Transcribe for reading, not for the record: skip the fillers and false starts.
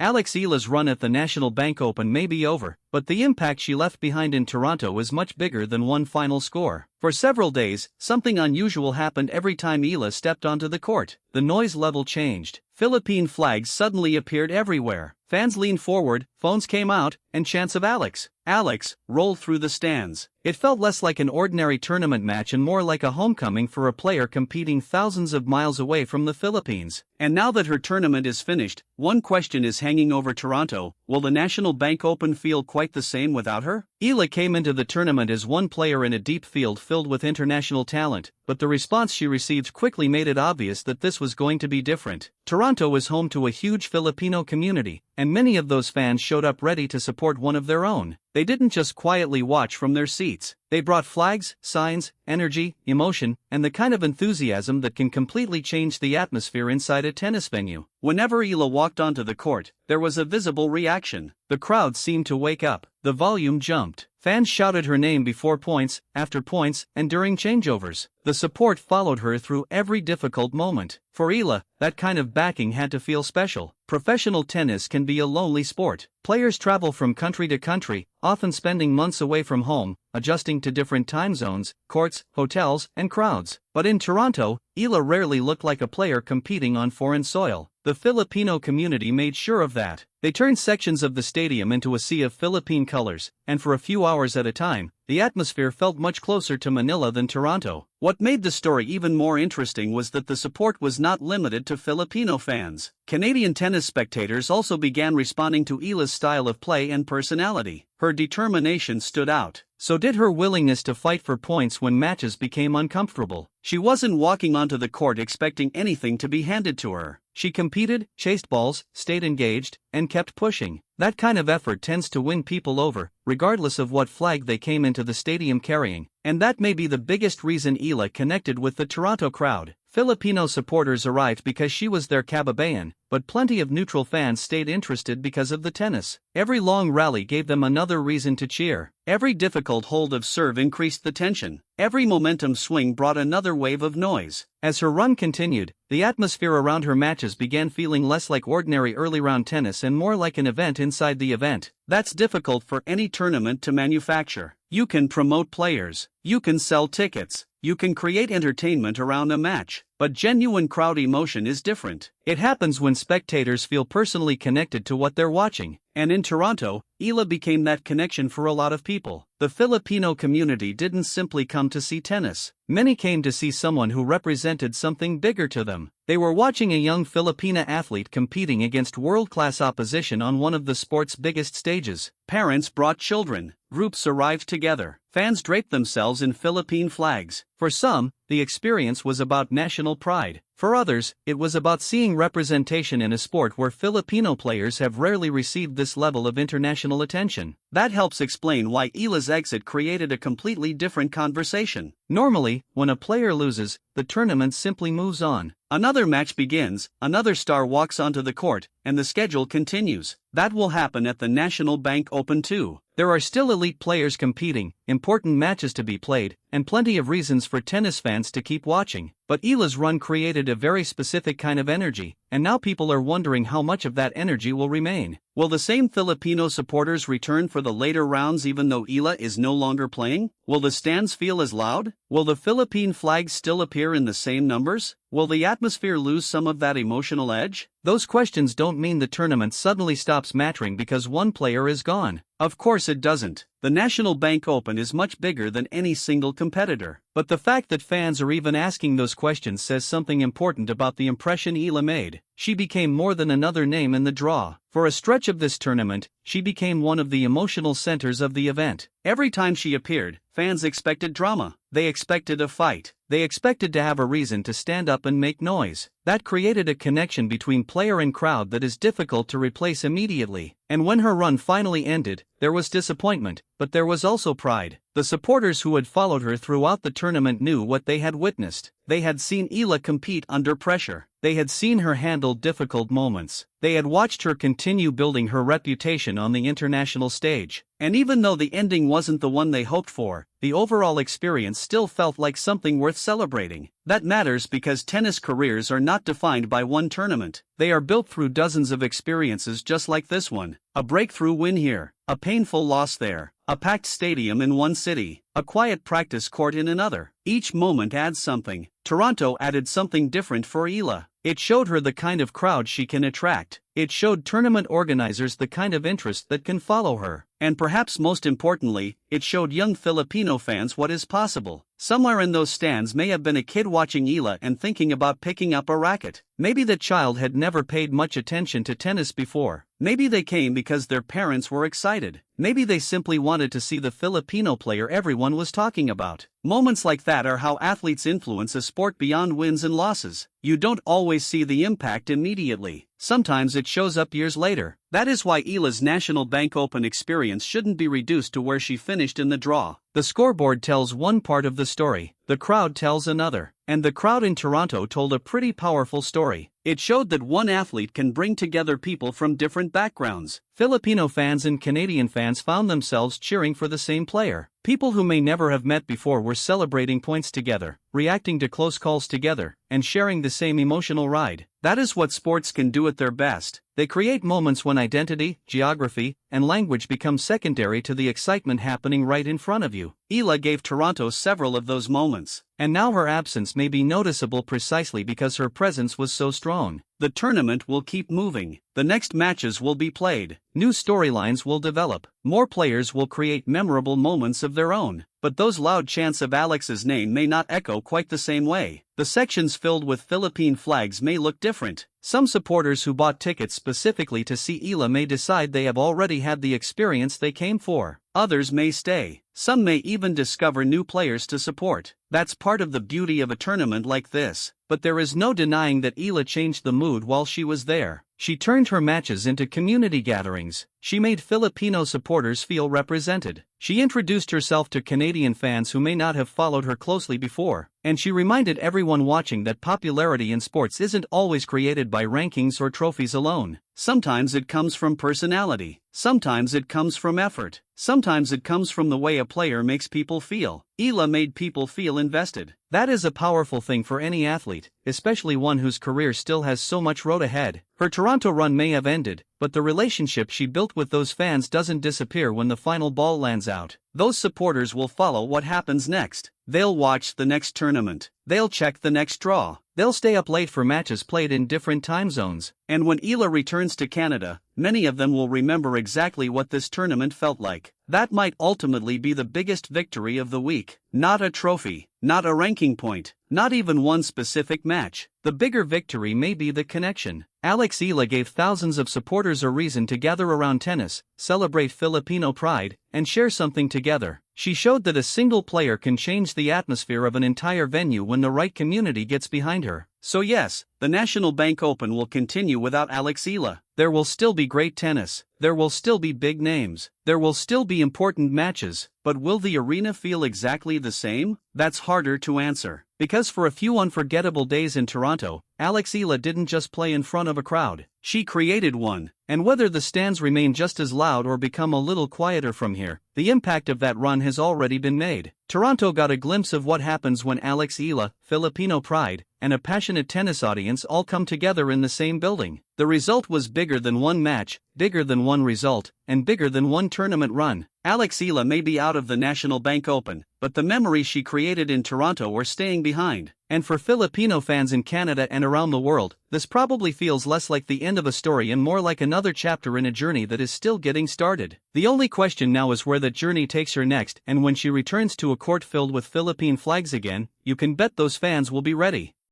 Alex Eala's run at the National Bank Open may be over, but the impact she left behind in Toronto is much bigger than one final score. For several days, something unusual happened every time Eala stepped onto the court. The noise level changed. Philippine flags suddenly appeared everywhere. Fans leaned forward, phones came out, and chants of Alex, Alex, rolled through the stands. It felt less like an ordinary tournament match and more like a homecoming for a player competing thousands of miles away from the Philippines. And now that her tournament is finished, one question is hanging over Toronto: will the National Bank Open feel quite the same without her? Eala came into the tournament as one player in a deep field filled with international talent, but the response she received quickly made it obvious that this was going to be different. Toronto is home to a huge Filipino community, and many of those fans showed up ready to support one of their own. They didn't just quietly watch from their seats. They brought flags, signs, energy, emotion, and the kind of enthusiasm that can completely change the atmosphere inside a tennis venue. Whenever Eala walked onto the court, there was a visible reaction. The crowd seemed to wake up. The volume jumped. Fans shouted her name before points, after points, and during changeovers. The support followed her through every difficult moment. For Eala, that kind of backing had to feel special. Professional tennis can be a lonely sport. Players travel from country to country, often spending months away from home, adjusting to different time zones, courts, hotels, and crowds. But in Toronto, Eala rarely looked like a player competing on foreign soil. The Filipino community made sure of that. They turned sections of the stadium into a sea of Philippine colors, and for a few hours at a time, the atmosphere felt much closer to Manila than Toronto. What made the story even more interesting was that the support was not limited to Filipino fans. Canadian tennis spectators also began responding to Eala's style of play and personality. Her determination stood out. So did her willingness to fight for points when matches became uncomfortable. She wasn't walking onto the court expecting anything to be handed to her. She competed, chased balls, stayed engaged, and kept pushing. That kind of effort tends to win people over, regardless of what flag they came into the stadium carrying. And that may be the biggest reason Eala connected with the Toronto crowd. Filipino supporters arrived because she was their kababayan, but plenty of neutral fans stayed interested because of the tennis. Every long rally gave them another reason to cheer. Every difficult hold of serve increased the tension. Every momentum swing brought another wave of noise. As her run continued, the atmosphere around her matches began feeling less like ordinary early-round tennis and more like an event inside the event. That's difficult for any tournament to manufacture. You can promote players, you can sell tickets, you can create entertainment around a match, but genuine crowd emotion is different. It happens when spectators feel personally connected to what they're watching. And in Toronto, Eala became that connection for a lot of people. The Filipino community didn't simply come to see tennis. Many came to see someone who represented something bigger to them. They were watching a young Filipina athlete competing against world-class opposition on one of the sport's biggest stages. Parents brought children. Groups arrived together. Fans draped themselves in Philippine flags. For some, the experience was about national pride. For others, it was about seeing representation in a sport where Filipino players have rarely received this level of international attention. That helps explain why Eala's exit created a completely different conversation. Normally, when a player loses, the tournament simply moves on. Another match begins, another star walks onto the court, and the schedule continues. That will happen at the National Bank Open too. There are still elite players competing, important matches to be played, and plenty of reasons for tennis fans to keep watching. But Eala's run created a very specific kind of energy, and now people are wondering how much of that energy will remain. Will the same Filipino supporters return for the later rounds even though Eala is no longer playing? Will the stands feel as loud? Will the Philippine flags still appear in the same numbers? Will the atmosphere lose some of that emotional edge? Those questions don't mean the tournament suddenly stops mattering because one player is gone. Of course it doesn't. The National Bank Open is much bigger than any single competitor. But the fact that fans are even asking those questions says something important about the impression Eala made. She became more than another name in the draw. For a stretch of this tournament, she became one of the emotional centers of the event. Every time she appeared, fans expected drama. They expected a fight. They expected to have a reason to stand up and make noise. That created a connection between player and crowd that is difficult to replace immediately. And when her run finally ended, there was disappointment, but there was also pride. The supporters who had followed her throughout the tournament knew what they had witnessed. They had seen Eala compete under pressure. They had seen her handle difficult moments. They had watched her continue building her reputation on the international stage. And even though the ending wasn't the one they hoped for, the overall experience still felt like something worth celebrating. That matters because tennis careers are not defined by one tournament. They are built through dozens of experiences just like this one. A breakthrough win here, a painful loss there, a packed stadium in one city, a quiet practice court in another. Each moment adds something. Toronto added something different for Eala. It showed her the kind of crowd she can attract. It showed tournament organizers the kind of interest that can follow her. And perhaps most importantly, it showed young Filipino fans what is possible. Somewhere in those stands may have been a kid watching Eala and thinking about picking up a racket. Maybe the child had never paid much attention to tennis before. Maybe they came because their parents were excited. Maybe they simply wanted to see the Filipino player everyone was talking about. Moments like that are how athletes influence a sport beyond wins and losses. You don't always see the impact immediately. Sometimes it shows up years later. That is why Eala's National Bank Open experience shouldn't be reduced to where she finished in the draw. The scoreboard tells one part of the story, the crowd tells another. And the crowd in Toronto told a pretty powerful story. It showed that one athlete can bring together people from different backgrounds. Filipino fans and Canadian fans found themselves cheering for the same player. People who may never have met before were celebrating points together, reacting to close calls together, and sharing the same emotional ride. That is what sports can do at their best. They create moments when identity, geography, and language become secondary to the excitement happening right in front of you. Eala gave Toronto several of those moments, and now her absence may be noticeable precisely because her presence was so strong. The tournament will keep moving. The next matches will be played. New storylines will develop. More players will create memorable moments of their own. But those loud chants of Alex's name may not echo quite the same way. The sections filled with Philippine flags may look different. Some supporters who bought tickets specifically to see Eala may decide they have already had the experience they came for. Others may stay. Some may even discover new players to support. That's part of the beauty of a tournament like this. But there is no denying that Eala changed the mood while she was there. She turned her matches into community gatherings. She made Filipino supporters feel represented. She introduced herself to Canadian fans who may not have followed her closely before. And she reminded everyone watching that popularity in sports isn't always created by rankings or trophies alone. Sometimes it comes from personality. Sometimes it comes from effort. Sometimes it comes from the way a player makes people feel. Eala made people feel invested. That is a powerful thing for any athlete, especially one whose career still has so much road ahead. Her Toronto run may have ended, but the relationship she built with those fans doesn't disappear when the final ball lands out. Those supporters will follow what happens next. They'll watch the next tournament. They'll check the next draw. They'll stay up late for matches played in different time zones. And when Eala returns to Canada, many of them will remember exactly what this tournament felt like. That might ultimately be the biggest victory of the week. Not a trophy, not a ranking point, not even one specific match. The bigger victory may be the connection. Alex Eala gave thousands of supporters a reason to gather around tennis, celebrate Filipino pride, and share something together. She showed that a single player can change the atmosphere of an entire venue when the right community gets behind her. So yes, the National Bank Open will continue without Alex Eala. There will still be great tennis. There will still be big names. There will still be important matches. But will the arena feel exactly the same? That's harder to answer. Because for a few unforgettable days in Toronto, Alex Eala didn't just play in front of a crowd. She created one. And whether the stands remain just as loud or become a little quieter from here, the impact of that run has already been made. Toronto got a glimpse of what happens when Alex Eala, Filipino pride, and a passionate tennis audience all come together in the same building. The result was bigger than one match, bigger than one result, and bigger than one tournament run. Alex Eala may be out of the National Bank Open, but the memories she created in Toronto are staying behind. And for Filipino fans in Canada and around the world, this probably feels less like the end of a story and more like another chapter in a journey that is still getting started. The only question now is where that journey takes her next, and when she returns to a court filled with Philippine flags again, you can bet those fans will be ready.